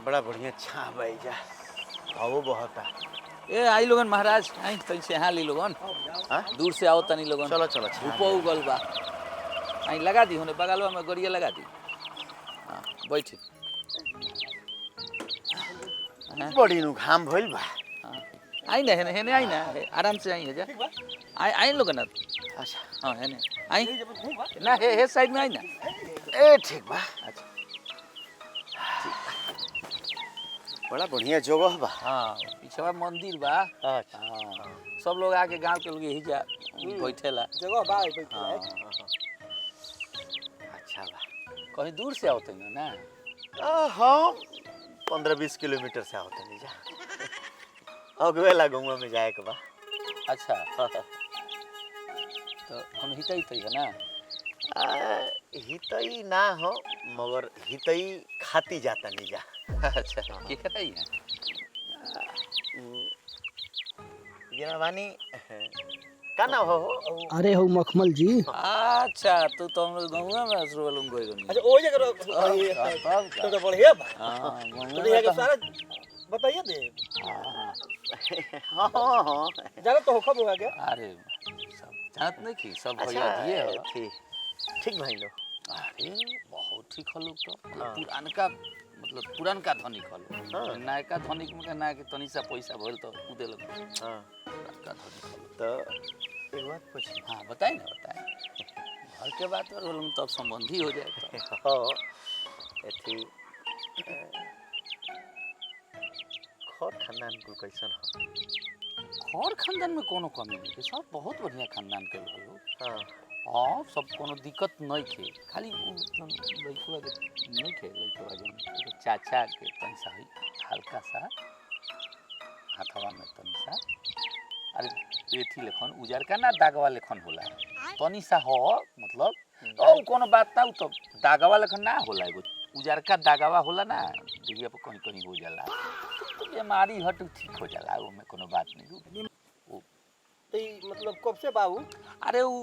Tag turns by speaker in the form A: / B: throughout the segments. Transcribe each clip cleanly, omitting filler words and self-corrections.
A: बड़ा बढ़िया छा भाई जा हवो बहुत है।
B: ए आई लोगन महाराज आई तनी से यहाँ ली लोगन
A: हाँ
B: दूर से आओ तनी लोगन
A: चलो चलो
B: धूपो उगल बा आई लगा दी होने बगलवा में गड़िया लगा दी हाँ बैठी
A: बड़ी नु घाम भइल बा।
B: हाँ आई ना हेने आई ना आराम से आई है जा आई आई लोगन
A: अच्छा
B: हाँ हेने आई ना हे साइड में आई ना
A: ए ठीक बा।
B: अच्छा
A: बड़ा बढ़िया जगह बा।
B: हाँ पीछे मंदिर बा
A: अच्छा
B: हाँ सब लोग आके गांव के लोग यही जा बैठेला
C: जगह बा
A: हाँ, अच्छा बा।
B: कहीं दूर से आओते ना
A: हाँ 15-20 किलोमीटर से आवत नहीं जा अगवे लगुआ में जाए के बा।
B: अच्छा तो हम हितई है ना
A: हितई ना हो मगर हितई खाती जाता नहीं जा।
B: अच्छा की कराई है
A: गिरवानी का ना हो
C: अरे हो मखमल जी।
B: अच्छा तो हम लोग गांव में असर वालों कोई नहीं
C: अच्छा ओ जगह तो बढ़िया बा।
B: हां
C: तो यहाँ के सारा बताइए दे।
A: हाँ हाँ
C: जाना तो होखब हो गया।
B: अरे सब जानत नहीं की सब
A: अच्छा
B: भैया दिए हो
A: ठीक भाई लो।
B: अरे बहुत ठीक हलो तो पुरानका मतलब पुरानका धनिक हलो
A: हाँ।
B: नयका धनिक में ना के तनी सा पैसा भइल तो उ देलक
A: हाँ
B: पुरानका धनिक हलो
A: तो एक बात पूछ।
B: हाँ बताई ना बताई घर के बात पर बोलूं तब संबंधी हो जाए तो
A: हाँ एथी खर खानदान को कैसन हो
B: घर खानदान में कोनो कमी नहीं सब बहुत बढ़िया खानदान के हलो
A: हाँ
B: हाँ सब कोनो दिक्कत नहीं थे खाली लड़का नहीं थे लड़का जो चाचा के तन सा हल्का सा हाथवा में तन सा अरे पेठी लेखन उजर का ना दागवा लेखन होला तनी सा हो मतलब ओ कोनो बात ना तो दागवा लेखन ना होला एगो उजर का दागवा होला ना देखिए पर कहीं कहीं हो जाला तो बीमारी हट ठीक हो जाला वो में कोनो बात नहीं
C: तो मतलब कब से बाबू
B: अरे वो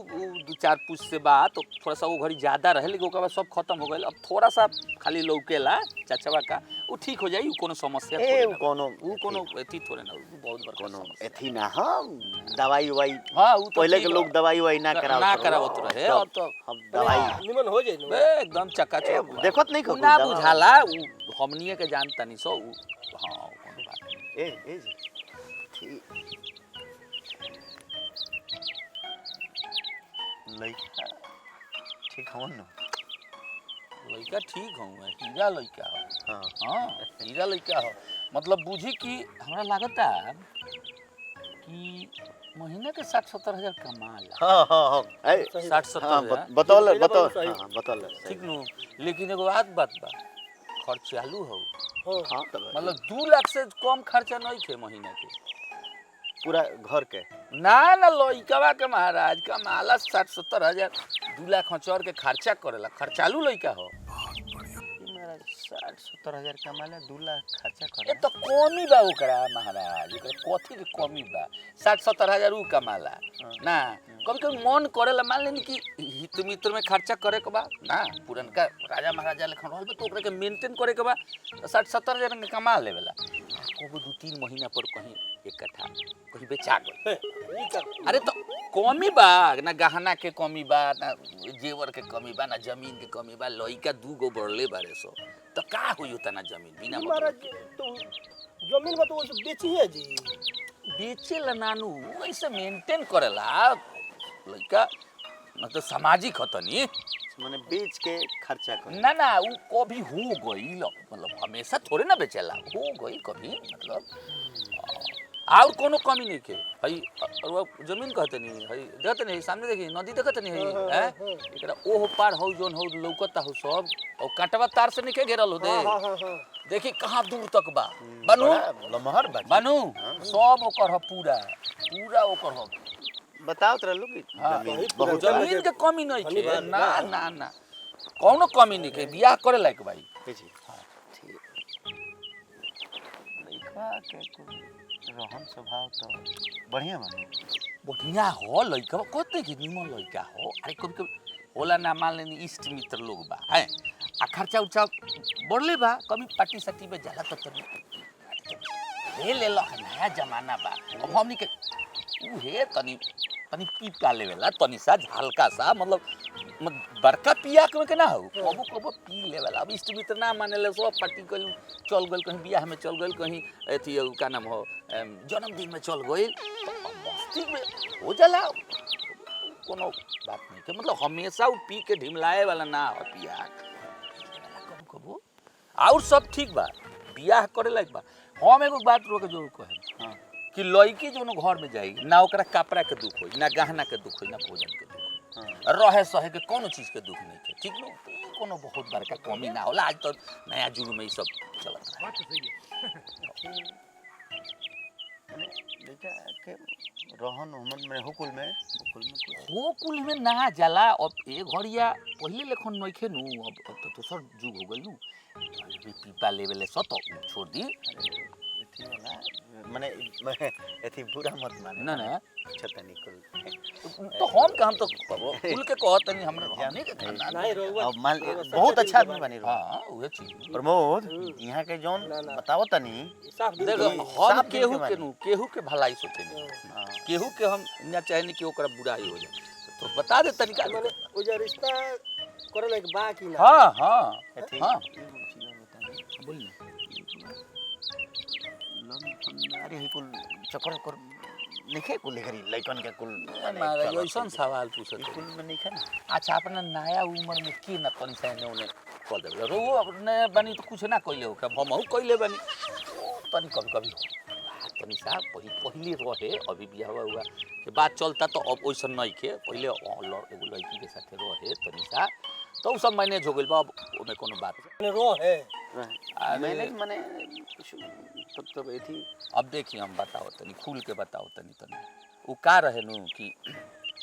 B: 2-4 पुष से बात तो थोड़ा सा वो घड़ी ज्यादा रहे लेकिन ओकर बाद सब खत्म हो गए अब थोड़ा सा खाली लौकेला चाचवा का वो ठीक हो जाई वो कोनो समस्या
A: ए
B: वो कोनो एथी थोड़े ना वो बहुत बड़का
A: कोनो
B: समस्या
A: एथी ना हम दवाई उवाई
B: हां वो तो
A: पहले के लोग दवाई उवाई ना
B: करावत रहे और तो
A: हम दवाई
C: निमन हो जाए ना
B: एकदम चकाचक
A: देखत नहीं
B: ना बुझाला हमनिए के जानता नहीं सो हां कोनो बात नहीं
A: ए जी लइका ठीक हो न
B: लइका ठीक हूँ हीरा लइका हो
A: हाँ
B: हाँ हीरा लइका हो मतलब बुझी कि हमरा लागता कि महीने के 60-70 हजार कमाल
A: हाँ हाँ हाँ
B: 60-70
A: हाँ
B: हजार
A: बतौल बतौल
B: ठीक नु लेकिन एगो बात बा खर्च चालू हो
A: हाँ
B: मतलब 2 लाख से कम खर्चा नहीं थे महीने के
A: पूरा घर के
B: ना लइकावा के महाराज कमाला 60-70 हजार 2 लाख चौर के खर्चा करेला खर्चालू लइका हो
A: 60-70 हजार कमाला 2 लाख खर्चा
B: ए
A: करे
B: तो कमी बा ओकरा महाराज एकर कथी के कमी बा 60-70 हजार उ कमाला ना कभी कभी मन करेला मान लेनी कि हित मित्र में खर्चा करे के बा ना पुरनका राजा महाराजा लेखन रहल बा तो ओकरा के मेंटेन करे के बा 60-70 हजार में कमा लेवेला को 2-3 महीना पर कहीं एक कट्ठा कहीं बेचा गई अरे तो कमी बा ना गहना के कमी बा ना जेवर के कमी बा ना जमीन के कमी बा लइका 2 गो बढ़ले बारे सो तो का होई उतना जमीन बिना
C: महाराज तो जमीन बा तो बेची है जी
B: बेचेला नानू ऐसे मेंटेन करेला लइका मतलब सामाजिक हतनी
A: माने बेच के खर्चा करे
B: ना उ कभी हो गई मतलब हमेशा थोड़े ना बेचेला हो गई कभी मतलब और कोनो कमी नहीं के हई और जमीन कहते नहीं हई देखते नहीं सामने देखी नदी देखते नहीं हई हैं एकरा ओह पार हो जोन हो लौकता हो सब और काटवा तार से नहीं के घेरल हो दे देखी कहां दूर तक बा बनू
A: लमहर
B: बनू सब ओकर ह पूरा ओकर ह
A: बताओ तोरा लोग
B: बहुत जमीन के कमी नहीं के ना ना ना कोनो कमी नहीं के बियाह करे लायक भाई
A: जी ठीक लइका के रहन स्वभाव तो बढ़िया बने
B: बढ़िया हो लइका कते कि निमन लइका हो अरे कभी कभी होला ना मान लेनी इष्ट मित्र लोग बा हैं आ खर्चा उर्चा बढ़ले बा कभी पार्टी साटी में जाला तो तनी ले लो नया जमाना बा अब हमनी के उ हे तनी तनी पीपा लेवेला तनी सा हल्का सा मतलब बड़का पिया के ना हो कबो कबो पी लेवेला अब इष्ट मित्र ना मानेले सब पार्टी कल चल गइल कहीं बियाह में चल गइल कहीं एथी का नाम हो जन्मदिन में चल गइल तो मस्ती में हो जाला कोनो बात नहीं के मतलब हमेशा उ पी के ढिमलाए वाला ना हो पिया कबो कबो और सब ठीक बा बियाह करे लायक बा हम एगो बात रोके जरूर कहे हां कि लड़की जो घर में जाई ना ओकरा कपड़ा के दुख होई ना गहना के दुख होई ना भोजन के दुख रहे सहे के कोनो चीज के दुख नहीं है ठीक न कोनो बहुत बड़का कमी ना होला आज तो नया युग में ई सब चलत है बात सही है
A: बेटा के रहन हमन में हुकुल में
B: ना जाला अब ए घरिया पहिले लेखन नइखे नु अब तो दोसर युग हो गेल नु पीपा लेवल से तो छोड़ दी
A: एथी वाला माने एथी बुरा मत माने
B: ना ना
A: अच्छा तनी कुल
B: तो हम तो कुल के कहत नहीं हमने के खाना
C: नहीं रोवा
A: अब मान बहुत अच्छा आदमी बनी रहो
B: हां उहे चीज
A: प्रमोद यहाँ के जोन बताओ तनी
C: साफ
B: देखो हम केहू के भलाई सोचे नहीं केहू के हम ना चाहे नहीं कि ओकरा बुराई हो जाए तो बता दे तरीका
C: माने ओ जे रिश्ता करे लायक बा कि ना
B: हां हां हां बोल
A: अरे कुल चक्कर कर लिखे कुल लेकरी लइकन के कुल
B: महाराज ऐसन सवाल पूछत
A: कुल में नहीं खाना
B: अच्छा अपना नया उम्र में की ना तनी से ने कह देबे रो अपने बनी तो कुछ ना कइले हो हमहु कइले बनी तनी कभी तनी सा पहले रहे अभी बियाह हुआ के बात चलता तो अब ओइसन नहीं के पहले एगो लड़की के साथे रहे तनी सा तो सब मैनेज हो गेल बा अब ओमे कोनो बात
C: ने रो है
A: मैंने माने तब एथी
B: अब देखिए हम बताओ तनी खुल के बताओ तनी उ का रहे नु कि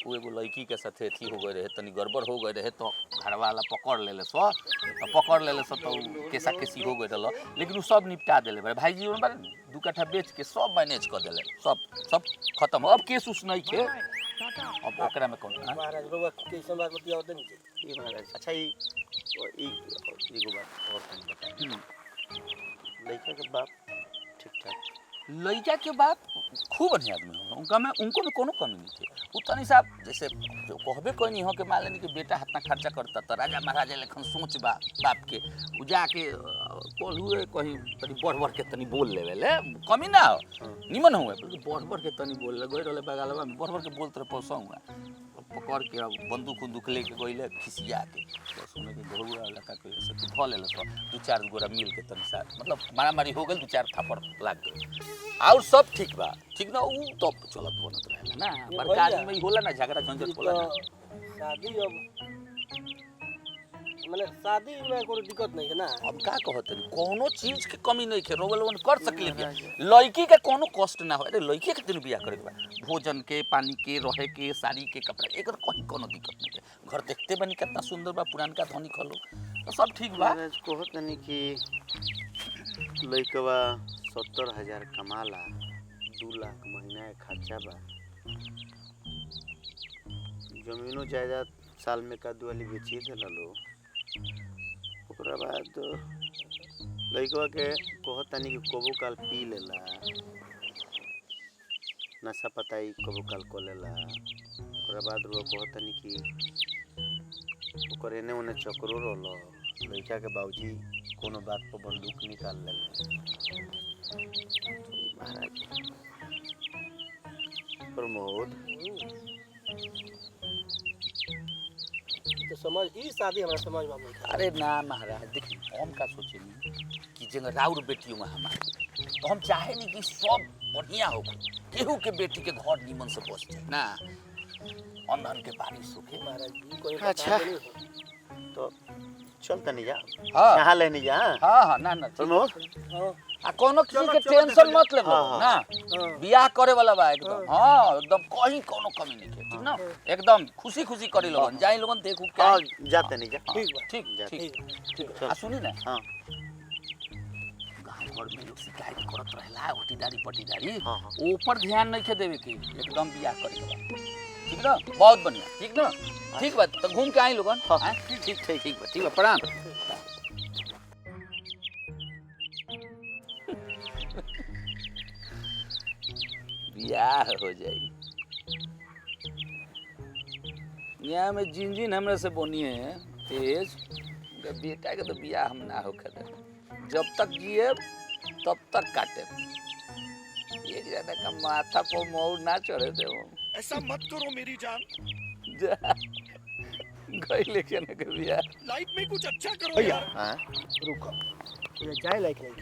B: उ एगो लड़की के साथे थी हो गए रहे तनी गड़बड़ हो गए रहे तो घर वाला पकड़ लेले सो तो केसा केसी हो गए रहल लेकिन उ सब निपटा देले बड़े भाई जी बारे 2 कट्ठा बेच के सब मैनेज कर देले सब खत्म अब केस उस नहीं के अब ओकरा में कौन
C: महाराज रोवा कैसे बात बतियाओ दे नीचे
A: ये महाराज अच्छा ई एगो बात और तुम बता लड़का के बाप ठीक ठाक
B: लड़का के बाप खूब बढ़िया आदमी हो उनको में कोनो कमी नहीं थी उ तनी साहब जैसे जो कहबे कोई नहीं हो के मान लेनी कि बेटा हाथ खर्चा करता तो राजा महाराजा लेखन सोच बाप के उ जाके कॉल हुए कहीं तनी बढ़ के तनी बोल लेवेले कमी ना हो निमन हुए बढ़ के तनी बोल ले गई रहले बगलवा में बढ़ के बोलत रहे पौसा हुआ पकड़ के अब बंदूक लेके गइले खिसिया के तो सुने के बहुआ लगा के से तू ध लेले तो 2-4 गोरा मिल के तनी सा मतलब मारामारी हो गेल 2-4 थापड़ लाग गए और सब ठीक बा ठीक ना उ तो चलत बनत रहेला ना बड़का आदमी में होला ना झगड़ा झंझट होला ना
C: शादी अब माने शादी में कोई दिक्कत नहीं है ना
B: अब का कहत है कोनो चीज के कमी नहीं है रोगल कर सकले लड़की के कोनो कष्ट ना हो अरे लड़की के दिन बियाह करे के बा भोजन के पानी के रहे के साड़ी के कपड़ा एकर कहीं कोनो दिक्कत नहीं है घर देखते बनी कितना सुंदर बा पुरानका धनी खलो तो सब ठीक बा
A: कहत नहीं कि लइकवा 70,000 कमाला 2 लाख महीना के खर्चा बा जमीनो जायदाद साल में का दुआली बेचिए देला लो ओकरा बाद लइकवा के कहत तनी कि कबो काल पी लेला नशा पताई कबो काल को लेला ओकरा बाद वो कहत तनी कि ओकर एने ओने चक्रो रहलो लइका के बाबूजी कोनो बात पर बंदूक निकाल लेले महाराज प्रमोद
C: तो समझ ई शादी हमारा समझ में नहीं था
B: अरे ना महाराज देखिए हम का सोचे कि जगह राउर बेटियों में हमारे तो हम चाहे नहीं कि सब बढ़िया हो केहू के बेटी के घर नीमन से बस जाए ना अनहन के बारिश होके
C: महाराज जी कोई
A: अच्छा तो चल तनी जा
B: हाँ।
A: नहा लेनी जा
B: हाँ ना
A: प्रमोद
C: हां
B: आ कोनो चीज के टेंशन मत ले ना बियाह करे वाला बा एकदम हां एकदम कहीं कोनो कमी नहीं है ठीक ना एकदम खुशी करी लोगन जाई लोगन देखू क्या
A: हां जाते नहीं जा
C: ठीक बा
B: ठीक आ सुनी ना
A: हां
B: गांव घर में लोग शिकायत करत रहेला ओटीदारी पटीदारी
A: हां
B: ऊपर ध्यान नहीं के देवे के एकदम बियाह करे के बा ठीक ना बहुत बढ़िया ठीक ना ठीक बा तो घूम के आई लोगन ठीक बा प्रणाम बियाह हो जाई। यहाँ में जिन हमरा से बनिए तेज उनका बेटा के तो बियाह हम ना होखे दे। जब तक जिए तब तक काटे। एक जना का माथा पर मोर ना चढ़े दे।
D: ऐसा मत करो मेरी जान,
B: गई लेके ना के बियाह।
D: लाइफ में कुछ अच्छा करो
C: भैया।
D: यार।
A: हाँ
C: रुको ये जाए लायक नहीं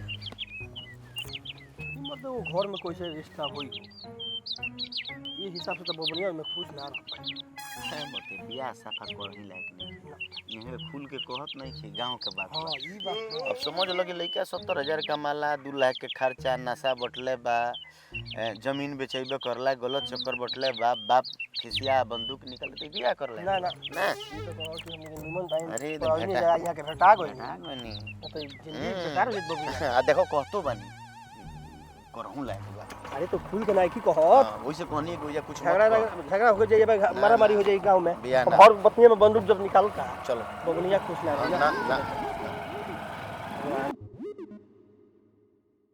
C: मतलब वो घर में कोई से रिश्ता होई ये हिसाब से तो बबनिया में खुश ना रह पाई।
A: है बटे बियाह साफा कर ही लायक नहीं यहाँ खुल के कहत नहीं कि गांव के बात
C: हाँ ई बात
A: अब समझ लगे लड़का 70,000 कमाला 2 लाख के खर्चा नशा बटले बा जमीन बेचेबे करला गलत चक्कर बटले बाप खिसिया बंदूक निकल के बियाह कर ले
C: ना ना
A: ना
C: ये तो कहो कि हमने निमन टाइम
A: अरे
C: पर आदमी
A: भेटा-
C: यहाँ के भेटा गई
A: ना गनी
C: तो जिंदगी बेकार हो जात बबनिया।
A: आ देखो कहतो बानी करहूं लायक बा
C: अरे तो खुल के ना की कहो
A: हाँ, वैसे कहनी कोई कुछ मत कर।
C: झगड़ा हो जाए मारा मारी हो जाए गांव में
A: बिया ना।
C: घर बतिया में बंदूक जब निकालता
A: चलो
C: बबनिया खुश ना
A: ना
C: रही
A: ना